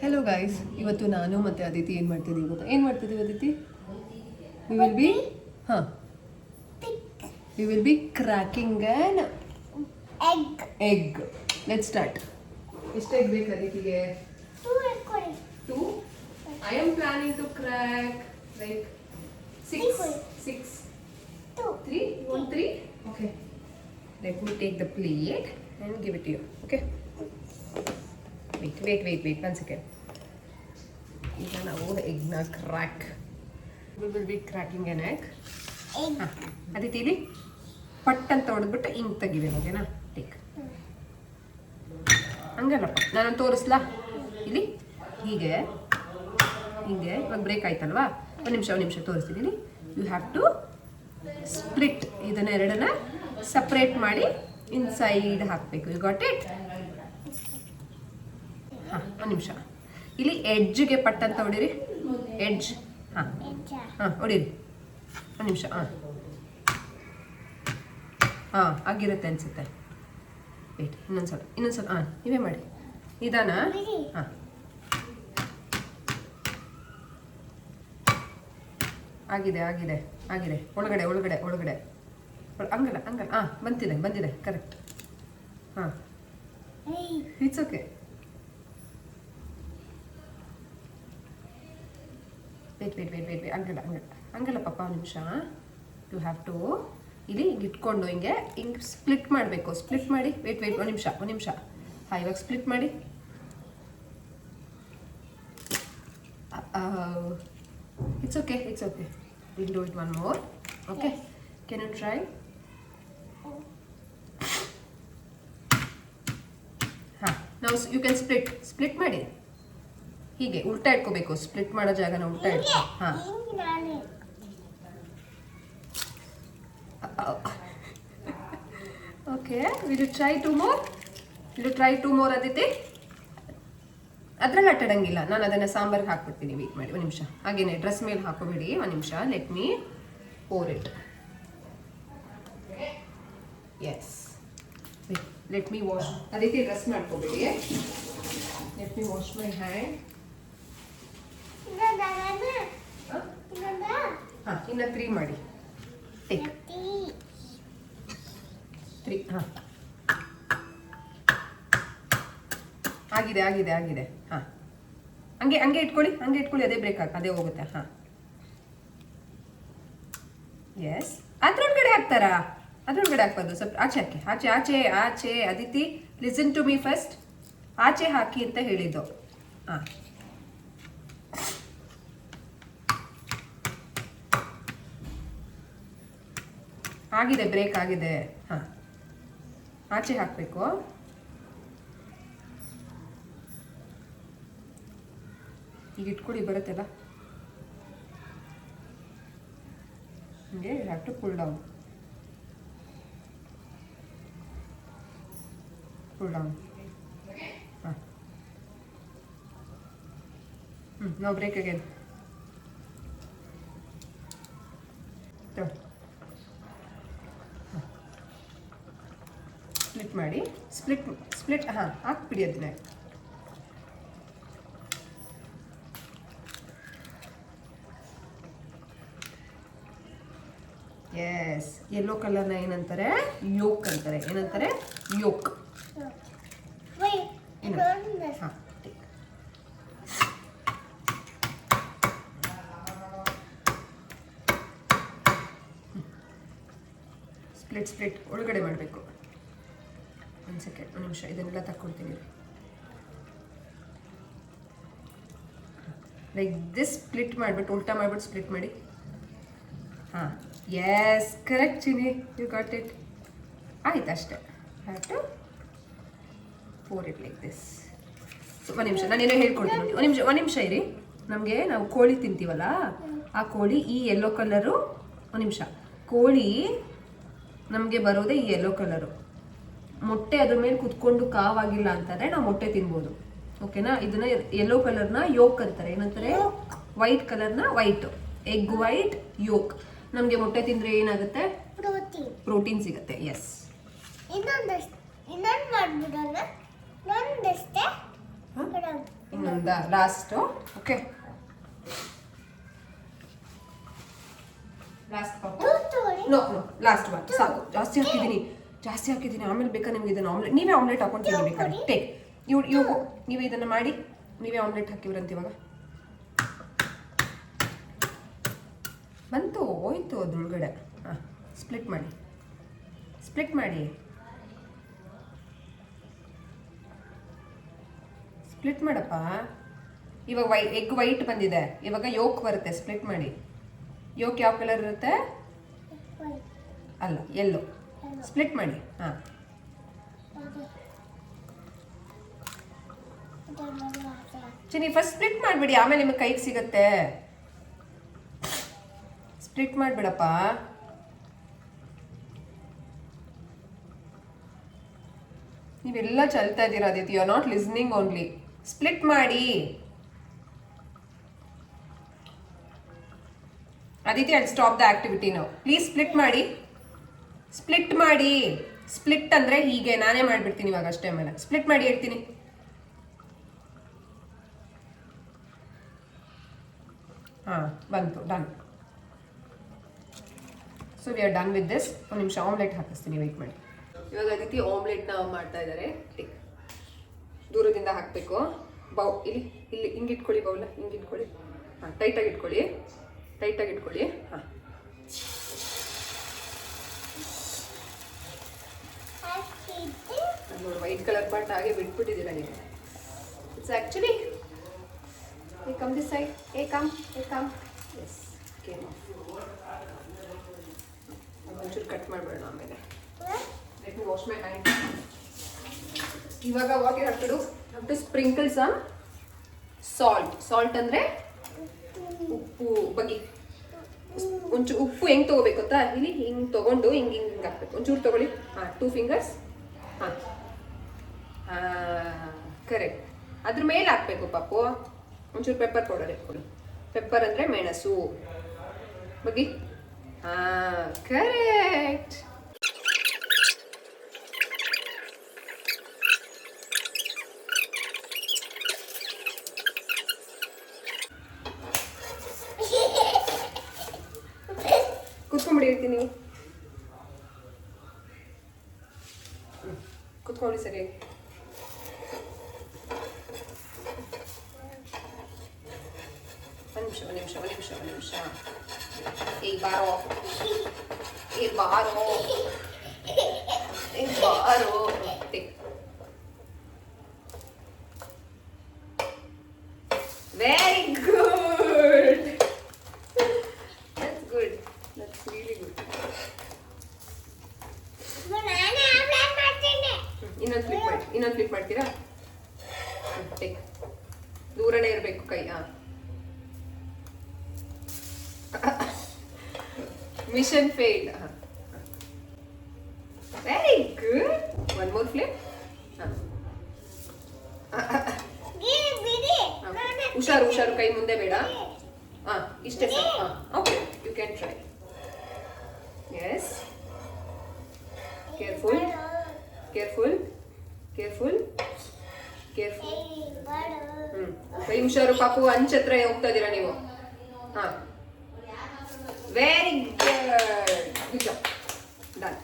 Hello guys, ಇವತ್ತು ನಾನು ಮತ್ತು ಅದಿತಿ ಏನು ಮಾಡ್ತಿದ್ದೀವಿ ಗೊತ್ತಾ? ಏನು ಮಾಡ್ತಿದ್ದೀವಿ Aditi? We will be cracking an egg. Let's start. ಎಷ್ಟು ಎಗ್ ಬೇಕು ಅದಿತಿಗೆ? 2. I am planning to crack like 6. 3? You want 3? Okay. Let me take the plate and give it to you. Okay. Wait. 1 second. ಈಗ ನಾವು ಎಗ್ನ crack. We will be cracking an egg. Aditi ಇಲ್ಲಿ ಪಟ್ ಅಂತ ಹೊಡೆದ್ಬಿಟ್ಟು ಹಿಂಗೆ ತೆಗಿವೆ. ಓಕೆನಾ? ಟೇಕ್. ಹಂಗಲ್ಲಪ್ಪ, ನಾನು ತೋರಿಸ್ಲಾ? ಇಲ್ಲಿ ಹೀಗೆ ಇವಾಗ ಬ್ರೇಕ್ ಆಯ್ತಲ್ವಾ? ಒಂದು ನಿಮಿಷ ತೋರಿಸ್ತೀನಿ. ಇಲ್ಲಿ ಯು ಹ್ಯಾವ್ ಟು ಸ್ಪ್ಲಿಟ್. ಇದನ್ನ ಎರಡನ್ನ ಸಪ್ರೇಟ್ ಮಾಡಿ ಇನ್ಸೈಡ್ ಹಾಕಬೇಕು. You got it? ಒಂದು ನಿಮಿಷ. ಇಲ್ಲಿ ಎಡ್ಜ್ಗೆ ಪಟ್ ಅಂತ ಹೊಡೀರಿ. ಎಡ್ಜ್. ಹೊಡೀರಿ. ಒಂದು ನಿಮಿಷ. ಆಗಿರುತ್ತೆ ಅನ್ಸುತ್ತೆ. ವೇಟ್, ಇನ್ನೊಂದ್ಸಲ. ನೀವೇ ಮಾಡಿ. ನಿಧಾನ. ಆಗಿದೆ. ಒಳಗಡೆ. ಹಂಗಲ್ಲ. ಬಂದಿದೆ. ಕರೆಕ್ಟ್. It's okay. ವೇಟ್. ಹಂಗಲ್ಲ ಪಾಪ, ಒಂದು ನಿಮಿಷ. ಯು ಹ್ಯಾವ್ ಟು ಇಲ್ಲಿ ಇಟ್ಕೊಂಡು ಹಿಂಗೆ ಸ್ಪ್ಲಿಟ್ ಮಾಡಬೇಕು. ಸ್ಪ್ಲಿಟ್ ಮಾಡಿ. ವೇಟ್ ಒಂದು ನಿಮಿಷ. ಇವಾಗ ಸ್ಪ್ಲಿಟ್ ಮಾಡಿ. It's okay. We'll do it one more. Okay. Yes. Can you try? Now you can split ಮಾಡಿ. ಹೀಗೆ ಉಲ್ಟಾ ಇಟ್ಕೋಬೇಕು. ಸ್ಪ್ಲಿಟ್ ಮಾಡೋ ಜಾಗನ ಉಲ್ಟಾ ಇಟ್ಕೋ. Okay. Will you try 2 more? Aditi? ಅದ್ರಲ್ಲಿ ಆಟಾಡಂಗಿಲ್ಲ. ನಾನು ಅದನ್ನು ಸಾಂಬಾರ್ಗೆ ಹಾಕ್ಬಿಡ್ತೀನಿ. ವೇಟ್ ಮಾಡಿ 1 ನಿಮಿಷ. ಹಾಗೇನೆ ಡ್ರೆಸ್ ಮೇಲೆ ಹಾಕೋಬೇಡಿ. 1 ನಿಮಿಷ. Let me pour it. Yes. Let me wash. ಅದಕ್ಕೆ ಡ್ರೆಸ್ ಮಾಡ್ಕೋಬೇಡಿ. Let me wash my hand. ಇನ್ನು 3 ಮಾಡಿ. ಟೇಕ್ 3. ಆಗಿದೆ. ಹಂಗೆ ಇಟ್ಕೊಳ್ಳಿ. ಅದೇ ಬ್ರೇಕ್ ಅದೇ ಹೋಗುತ್ತೆ. ಎಸ್. ಅದ್ರೊಳಗಡೆ ಹಾಕ್ತಾರಾ? ಅದ್ರೊಳಗಡೆ ಹಾಕ್ಬಾರ್ದು. ಸ್ವಲ್ಪ ಆಚೆ ಹಾಕಿ. ಆಚೆ. Aditi, listen to me first. ಆಚೆ ಹಾಕಿ ಅಂತ ಹೇಳಿದ್ದು. ಆಗಿದೆ, ಬ್ರೇಕ್ ಆಗಿದೆ. ಆಚೆ ಹಾಕಬೇಕು. ಈಗ ಇಟ್ಕೊಳ್ಳಿ, ಬರುತ್ತಲ್ಲ. ಹಂಗೆ you have to pull down. No break again. Split ಮಾಡಿ. ಸ್ಪ್ಲಿಟ್ ಹಾಕ್ಬಿಡಿ ಅದನ್ನೇ. ಎಸ್. ಯೆಲ್ಲೋ ಕಲರ್ನ ಏನಂತಾರೆ? ಯೋಕ್ ಅಂತಾರೆ. ಏನಂತಾರೆ? ಯೋಕ್. ಸ್ಪ್ಲಿಟ್ ಒಳಗಡೆ ಮಾಡಬೇಕು. 1 ಸೆಕೆಂಡ್, 1 ನಿಮಿಷ. ಇದನ್ನೆಲ್ಲ ತಕ್ಕೊಡ್ತೀನಿ. ಲೈಕ್ ದಿಸ್ ಸ್ಪ್ಲಿಟ್ ಮಾಡಿಬಿಟ್ಟು ಉಲ್ಟಾ ಮಾಡಿಬಿಟ್ಟು ಸ್ಪ್ಲಿಟ್ ಮಾಡಿ. Yes, correct Chini. You got it. ಆಯ್ತು, ಅಷ್ಟೇ. Have to pour it like this. 1 ನಿಮಿಷ, ನಾನೇನೋ ಹೇಳ್ಕೊಡ್ತೀನಿ. 1 ನಿಮಿಷ ಇರಿ. ನಾವು ಕೋಳಿ ತಿಂತೀವಲ್ಲ, ಆ ಕೋಳಿ ಈ ಯೆಲ್ಲೋ ಕಲರು. 1 ನಿಮಿಷ. ಕೋಳಿ ನಮಗೆ ಬರೋದೇ ಈ ಯೆಲ್ಲೋ ಕಲರು. ಮೊಟ್ಟೆ ಅದ್ರ ಮೇಲೆ ಕುತ್ಕೊಂಡು ಕಾವಾಗಿಲ್ಲ ಅಂತಂದರೆ ನಾವು ಮೊಟ್ಟೆ ತಿನ್ಬೋದು. ಓಕೆನಾ? ಇದನ್ನ ಯೆಲ್ಲೋ ಕಲರ್ನ ಯೋಕ್ ಅಂತಾರೆ. ಏನಂತಾರೆ? ವೈಟ್ ಕಲರ್ನ ವೈಟ್. Egg white yoke. ನಮಗೆ ಮೊಟ್ಟೆ ತಿಂದರೆ ಏನಾಗುತ್ತೆ? ಪ್ರೋಟೀನ್ ಸಿಗುತ್ತೆ. ಎಸ್. ಇನ್ನೊಂದ ಲಾಸ್ಟು. ಓಕೆ, ಲಾಸ್ಟ್ ಪಾಪು. ನೋ ನೋ, ಲಾಸ್ಟ್ ಒನ್ ಸಾಕು. ಜಾಸ್ತಿ ಹಾಕಿದ್ದೀನಿ. ಆಮೇಲೆ ಬೇಕಾ ನಿಮ್ಗೆ ಇದನ್ನು ಆಮ್ಲೆಟ್, ನೀವೇ ಆಮ್ಲೆಟ್ ಹಾಕೊಂಡು ಬೇಕಾದ್ರೆ ಟೇಕ್. ನೀವೇ ಇದನ್ನು ಮಾಡಿ, ನೀವೇ ಆಮ್ಲೆಟ್ ಹಾಕಿವ್ರಂತ ಇವಾಗ. ಬಂತು, ಹೋಯ್ತು ಅದ್ರೊಳಗಡೆ. ಹಾಂ, ಸ್ಪ್ಲಿಟ್ ಮಾಡಿ. ಸ್ಪ್ಲಿಟ್ ಮಾಡಪ್ಪ. ಇವಾಗ ಎಗ್ ವೈಟ್ ಬಂದಿದೆ, ಇವಾಗ ಯೋಕ್ ಬರುತ್ತೆ. ಸ್ಪ್ಲಿಟ್ ಮಾಡಿ. ಯೋಕ್ ಯಾವ ಕಲರ್ ಇರುತ್ತೆ? ಅಲ್ಲ, ಎಲ್ಲೋ. ಸ್ಪ್ಲಿಟ್ ಮಾಡಿ. ಹಾಂ, ಚಿನ್ನಿ ಫಸ್ಟ್ ಸ್ಪ್ಲಿಟ್ ಮಾಡಿಬಿಡಿ, ಆಮೇಲೆ ನಿಮಗೆ ಕೈಗೆ ಸಿಗತ್ತೆ. ಸ್ಪ್ಲಿಟ್ ಮಾಡಿಬಿಡಪ್ಪ. ನೀವೆಲ್ಲ ಚಲ್ತಾ ಇದ್ದೀರಾ Aditya, you are not listening only. Split ಮಾಡಿ Aditya. I stop the activity ನಾವು. ಪ್ಲೀಸ್ ಸ್ಪ್ಲಿಟ್ ಮಾಡಿ. ಸ್ಪ್ಲಿಟ್ ಅಂದ್ರೆ ಹೀಗೆ ನಾನೇ ಮಾಡ್ಬಿಡ್ತೀನಿ ಇವಾಗ ಅಷ್ಟೇ. ಆಮೇಲೆ ಸ್ಪ್ಲಿಟ್ ಮಾಡಿ ಹೇಳ್ತೀನಿ. ಹಾಂ, ಬಂತು. Done. So we are done with this. ಒಂದು ನಿಮಿಷ ಆಮ್ಲೆಟ್ ಹಾಕಿಸ್ತೀನಿ, ವೆಯ್ಟ್ ಮಾಡಿ. ಇವಾಗ ಆದಿತ್ಯ ಆಮ್ಲೆಟ್ನ ಮಾಡ್ತಾ ಇದ್ದಾರೆ. ದೂರದಿಂದ ಹಾಕಬೇಕು. ಇಲ್ಲಿ ಹಿಂಗಿಟ್ಕೊಳ್ಳಿ, ಬೌಲ ಹಿಂಗಿಟ್ಕೊಳ್ಳಿ. ಹಾಂ, ಟೈಟಾಗಿ ಇಟ್ಕೊಳ್ಳಿ. ಹಾಂ, ನೋಡಿ ವೈಟ್ ಕಲರ್ ಪಾರ್ಟ್ ಹಾಗೆ ಬಿಟ್ಬಿಟ್ಟಿದ್ದೀರಾ ನೀವು. It's actually come this side. Come. Yes, ಒಂಚೂರು ಕಟ್ ಮಾಡಬೇಡ ಆಮೇಲೆ. Let me wash my hand. ಇವಾಗ what you have to do, have to sprinkle some salt ಅಂದರೆ ಉಪ್ಪು. ಬಗ್ಗಿ ಒಂಚೂರು ಉಪ್ಪು ಹೆಂಗೆ ತೊಗೋಬೇಕು ಗೊತ್ತಾ? ಇಲ್ಲಿ ಹಿಂಗೆ ತೊಗೊಂಡು ಹಿಂಗೆ ಹಾಕ್ಬೇಕು. ಒಂಚೂರು ತೊಗೊಳ್ಳಿ. ಹಾಂ, 2 fingers. ಹಾಂ, ಕರೆಕ್ಟ್. ಅದ್ರ ಮೇಲೆ ಹಾಕ್ಬೇಕು ಪಾಪು. ಒಂಚೂರು ಪೆಪ್ಪರ್ ಪೌಡರ್ ಇಟ್ಕೊಳ್ಳಿ. ಪೆಪ್ಪರ್ ಅಂದರೆ ಮೆಣಸು. ಬಗ್ಗಿ. ಹಾಂ, ಕರೆಕ್ಟ್. ಕುತ್ಕೊಂಡ್ಬಿಡಿ, ಇರ್ತೀನಿ. ಕುತ್ಕೊಳ್ಳಿ ಸರಿಯಾಗಿ. ಒಂದು ನಿಮಿಷ. ಬಾರೋ. Very good. That's really good. ಇನ್ನೊಂದು ಫ್ಲಿಪ್ ಮಾಡ್ತೀರಾ? ಟೇಕ್. ದೂರನೇ ಇರಬೇಕು ಕೈ. Mission failed. Very good. One more flip. ಹುಷಾರು, ಕೈ ಮುಂದೆ ಬೇಡ. ಇಷ್ಟೇ sir. Okay, you can try. Yes, careful. ಕೈ ಹುಷಾರು ಪಾಪು. ಅಂಚತ್ರ ಹೋಗ್ತಾ ಇದ್ದೀರಾ ನೀವು. ಹಾಂ, ವೆರಿ ಗುಡ್. ಡನ್.